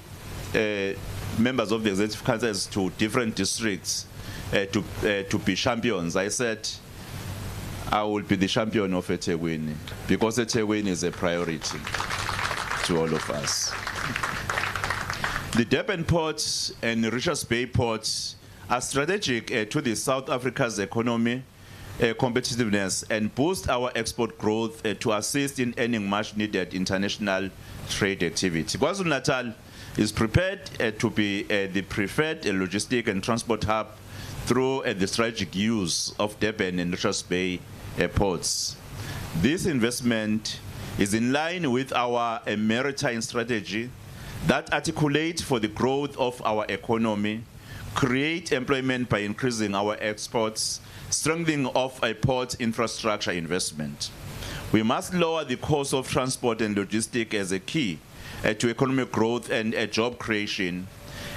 members of the executive councils to different districts to be champions, I said I will be the champion of eThekwini because eThekwini is a priority to all of us. The Durban ports and Richards Bay ports are strategic to the South Africa's economy, competitiveness, and boost our export growth to assist in earning much needed international trade activity. KwaZulu-Natal is prepared to be the preferred logistic and transport hub through the strategic use of Durban and Richards Bay ports. This investment is in line with our maritime strategy that articulate for the growth of our economy, create employment by increasing our exports, strengthening of a port infrastructure investment. We must lower the cost of transport and logistics as a key to economic growth and job creation,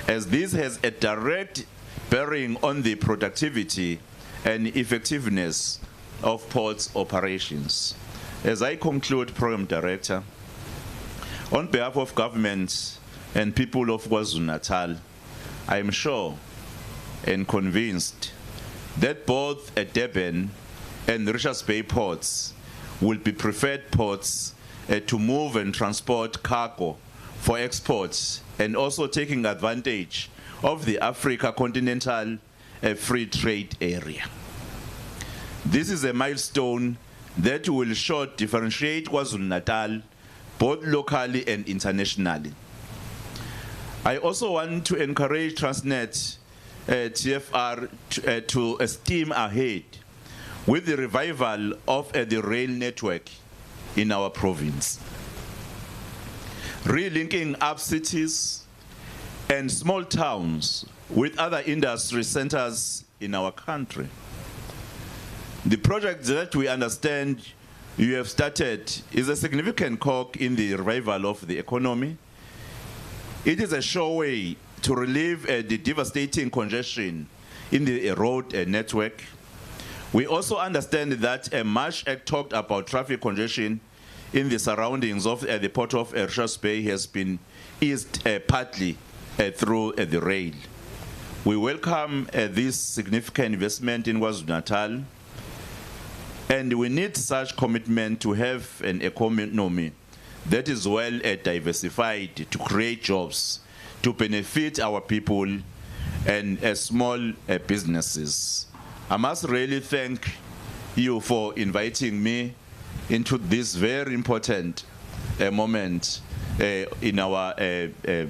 as this has a direct bearing on the productivity and effectiveness of ports operations. As I conclude, Program Director, on behalf of government and people of KwaZulu-Natal, I am sure and convinced that both Durban and Richards Bay ports will be preferred ports to move and transport cargo for exports, and also taking advantage of the Africa continental free trade area. This is a milestone that will differentiate KwaZulu-Natal both locally and internationally. I also want to encourage Transnet TFR to steam ahead with the revival of the rail network in our province, relinking up cities and small towns with other industry centers in our country. The project that we understand you have started is a significant cog in the revival of the economy. It is a sure way to relieve the devastating congestion in the road network. We also understand that much talked about traffic congestion in the surroundings of the port of Richards Bay has been eased partly through the rail. We welcome this significant investment in KwaZulu-Natal, and we need such commitment to have an economy that is well diversified to create jobs, to benefit our people and small businesses. I must really thank you for inviting me into this very important moment in our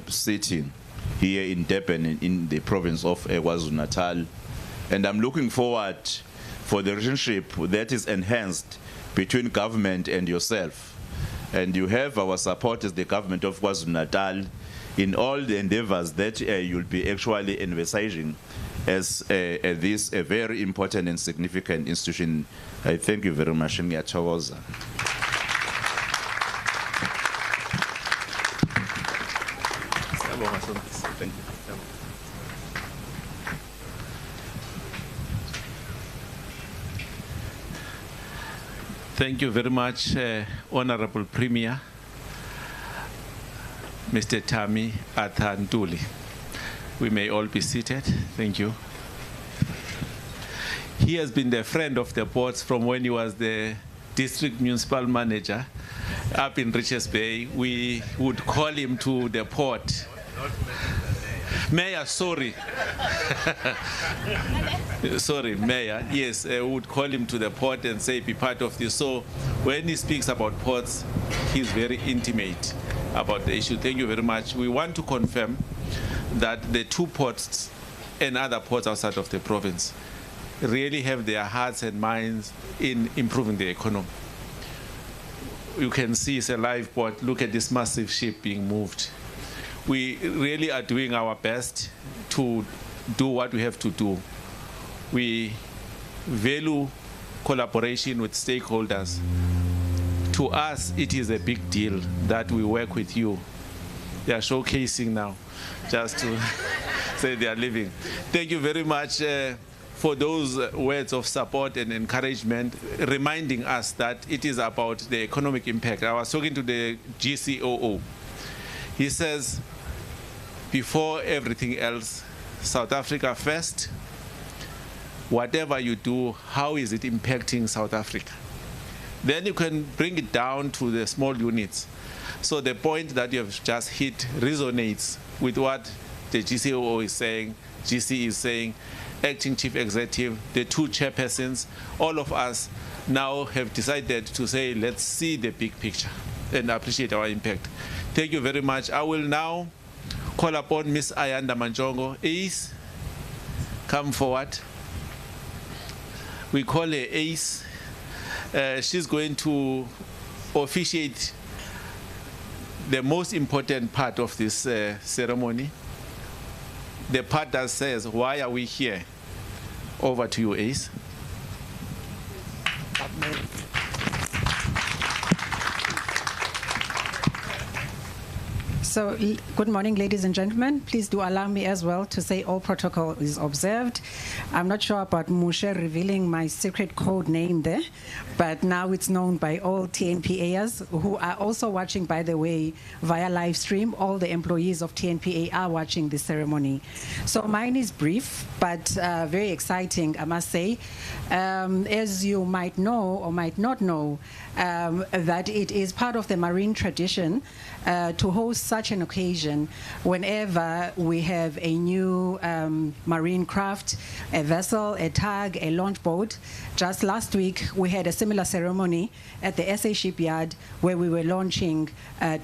sitting here in Durban, in the province of KwaZulu-Natal. And I'm looking forward for the relationship that is enhanced between government and yourself. And you have our support as the government of KwaZulu-Natal in all the endeavors that you'll be actually envisaging as this a very important and significant institution. I thank you very much. Ngiyathokoza. Thank you. Thank you very much, Honorable Premier, Mr. Tami Athantuli. We may all be seated. Thank you. He has been the friend of the ports from when he was the district municipal manager up in Richards Bay. We would call him to the port. Mayor, sorry. Sorry, Mayor. Yes, we would call him to the port and say, be part of this. So when he speaks about ports, he's very intimate about the issue. Thank you very much. We want to confirm that the two ports and other ports outside of the province really have their hearts and minds in improving the economy. You can see it's a live port. Look at this massive ship being moved. We really are doing our best to do what we have to do. We value collaboration with stakeholders. To us, it is a big deal that we work with you. They are showcasing now, just to say they are living. Thank you very much for those words of support and encouragement, reminding us that it is about the economic impact. I was talking to the GCOO. He says, before everything else, South Africa first. Whatever you do, how is it impacting South Africa? Then you can bring it down to the small units. So the point that you have just hit resonates with what the GCOO is saying, GC is saying, Acting Chief Executive, the two chairpersons, all of us now have decided to say, let's see the big picture and appreciate our impact. Thank you very much. I will now call upon Ms. Ayanda Manjongo. Ace, come forward. We call her Ace. She's going to officiate the most important part of this ceremony, the part that says, why are we here? Over to you, Ace. So, good morning, ladies and gentlemen. Please do allow me as well to say all protocol is observed. I'm not sure about Mushe revealing my secret code name there, but now it's known by all TNPAers who are also watching, by the way, via live stream. All the employees of TNPA are watching this ceremony. So mine is brief, but very exciting, I must say. As you might know or might not know, that it is part of the marine tradition to host such an occasion whenever we have a new marine craft, a vessel, a tug, a launch boat. Just last week, we had a similar ceremony at the SA shipyard where we were launching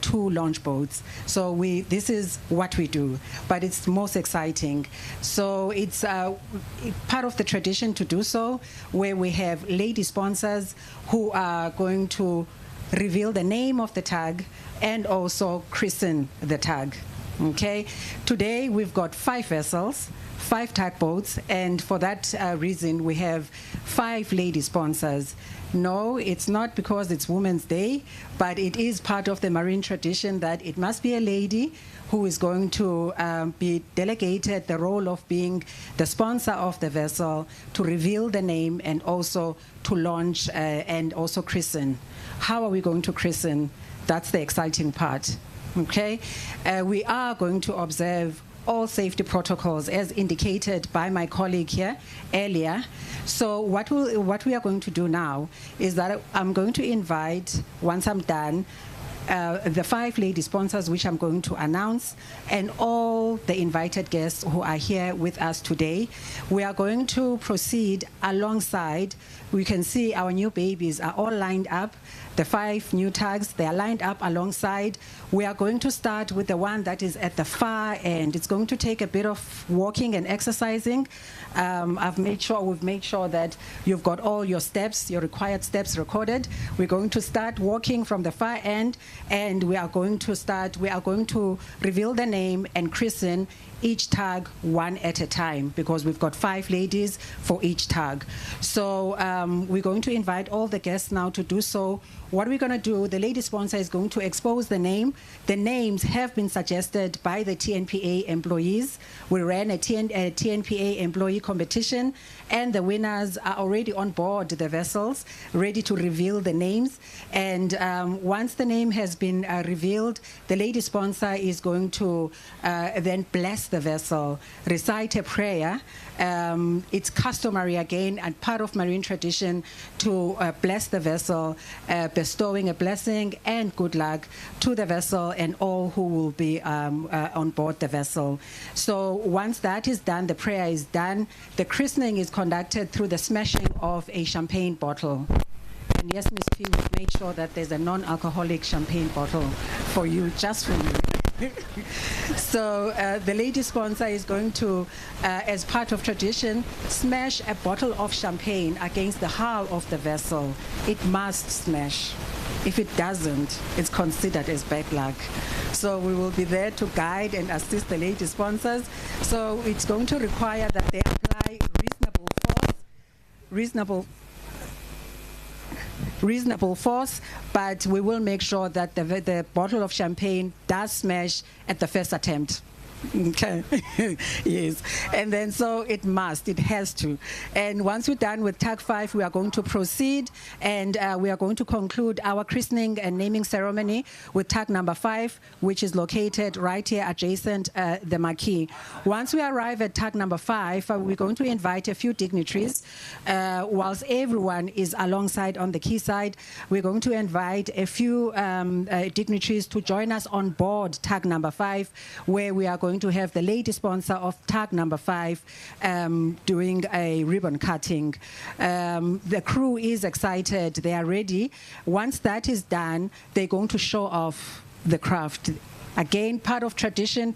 2 launch boats. So this is what we do, but it's most exciting. So it's part of the tradition to do so, where we have lady sponsors who are going to reveal the name of the tug and also christen the tug. Okay, today we've got 5 vessels, 5 tugboats, and for that reason we have 5 lady sponsors. No, it's not because it's Women's Day, but it is part of the marine tradition that it must be a lady who is going to be delegated the role of being the sponsor of the vessel, to reveal the name and also to launch and also christen. How are we going to christen? That's the exciting part. Okay, we are going to observe all safety protocols as indicated by my colleague here earlier. So what we are going to do now is that I'm going to invite, once I'm done, the 5 lady sponsors which I'm going to announce, and all the invited guests who are here with us today. We are going to proceed alongside. We can see our new babies are all lined up. The 5 new tags, they are lined up alongside. We are going to start with the one that is at the far end. It's going to take a bit of walking and exercising. We've made sure that you've got all your steps, your required steps recorded. We're going to start walking from the far end, and we are going to reveal the name and christen each tag one at a time, because we've got 5 ladies for each tag. So we're going to invite all the guests now to do so. What we're going to do, the lady sponsor is going to expose the name. The names have been suggested by the TNPA employees. We ran a TNPA employee competition, and the winners are already on board the vessels, ready to reveal the names. And once the name has been revealed, the lady sponsor is going to then bless the vessel, recite a prayer. It's customary again and part of marine tradition to bless the vessel, bestowing a blessing and good luck to the vessel and all who will be on board the vessel. So once that is done, the prayer is done, the christening is conducted through the smashing of a champagne bottle. And yes, Ms. P, we've made sure that there's a non-alcoholic champagne bottle for you, just for you. So the lady sponsor is going to, as part of tradition, smash a bottle of champagne against the hull of the vessel. It must smash. If it doesn't, it's considered as bad luck. So we will be there to guide and assist the lady sponsors. So it's going to require that they apply reasonable force, but we will make sure that the bottle of champagne does smash at the first attempt. Okay. Yes. And then so it has to. And once we're done with tag 5, we are going to proceed, and we are going to conclude our christening and naming ceremony with tag number 5, which is located right here adjacent the marquee. Once we arrive at tag number 5, we're going to invite a few dignitaries. Whilst everyone is alongside on the quayside, we're going to invite a few dignitaries to join us on board tag number 5, where we are going to have the lady sponsor of tag number 5 doing a ribbon cutting. The crew is excited. They are ready. Once that is done, they're going to show off the craft. Again, part of tradition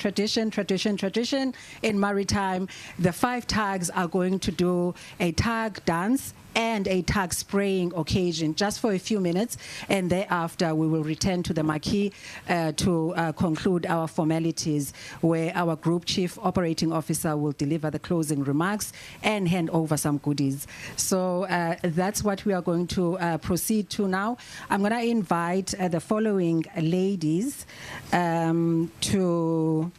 in maritime. The 5 tags are going to do a tag dance and a tug spraying occasion just for a few minutes, and thereafter we will return to the marquee to conclude our formalities, where our Group Chief Operating Officer will deliver the closing remarks and hand over some goodies. So that's what we are going to proceed to now. I'm going to invite the following ladies to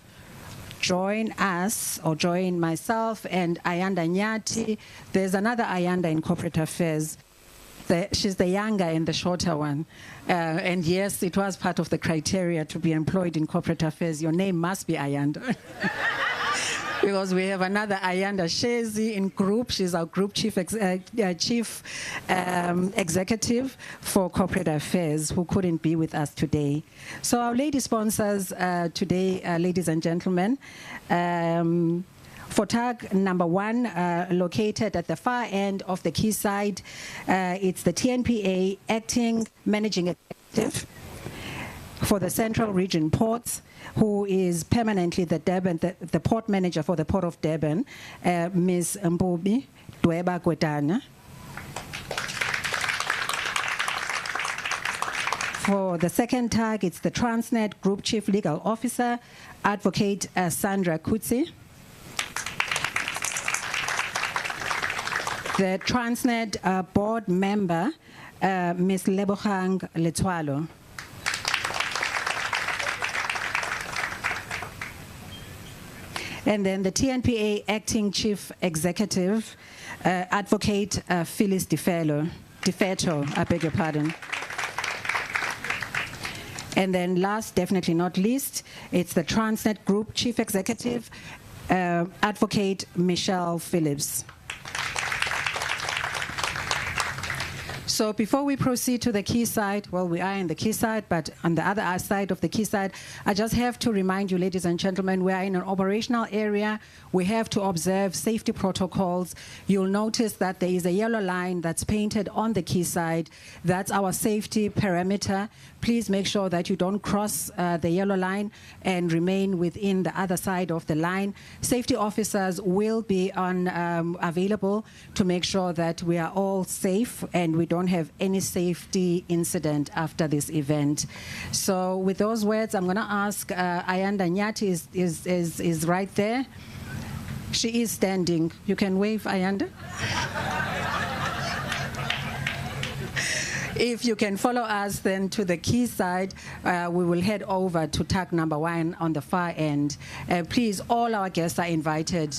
join us, or join myself and Ayanda Nyati. There's another Ayanda in Corporate Affairs. She's the younger and the shorter one. And yes, it was part of the criteria to be employed in Corporate Affairs. Your name must be Ayanda. Because we have another Ayanda Shezi in group. She's our Group Chief Executive for Corporate Affairs, who couldn't be with us today. So our lady sponsors today, ladies and gentlemen, for tug number 1, located at the far end of the quayside, it's the TNPA Acting Managing Executive for the Central Region Ports, who is permanently the Durban, the port manager for the Port of Durban, Ms. Mbobi Dweba Kwetana. For the second tag, it's the Transnet Group Chief Legal Officer, Advocate Sandra Kutsi. The Transnet board member, Ms. Lebogang Letwalo. And then the TNPA Acting Chief Executive, Advocate Phyllis DeFeto, I beg your pardon. And then last, definitely not least, it's the Transnet Group Chief Executive, Advocate Michelle Phillips. So before we proceed to the quayside, well, we are in the quayside, but on the other side of the quayside, I just have to remind you, ladies and gentlemen, we are in an operational area. We have to observe safety protocols. You'll notice that there is a yellow line that's painted on the quayside. That's our safety perimeter. Please make sure that you don't cross the yellow line and remain within the other side of the line. Safety officers will be available to make sure that we are all safe and we don't have any safety incident after this event. So with those words, I'm going to ask Ayanda Nyati is right there. She is standing. You can wave, Ayanda. If you can follow us then to the quayside, we will head over to tug number 1 on the far end. Please, all our guests are invited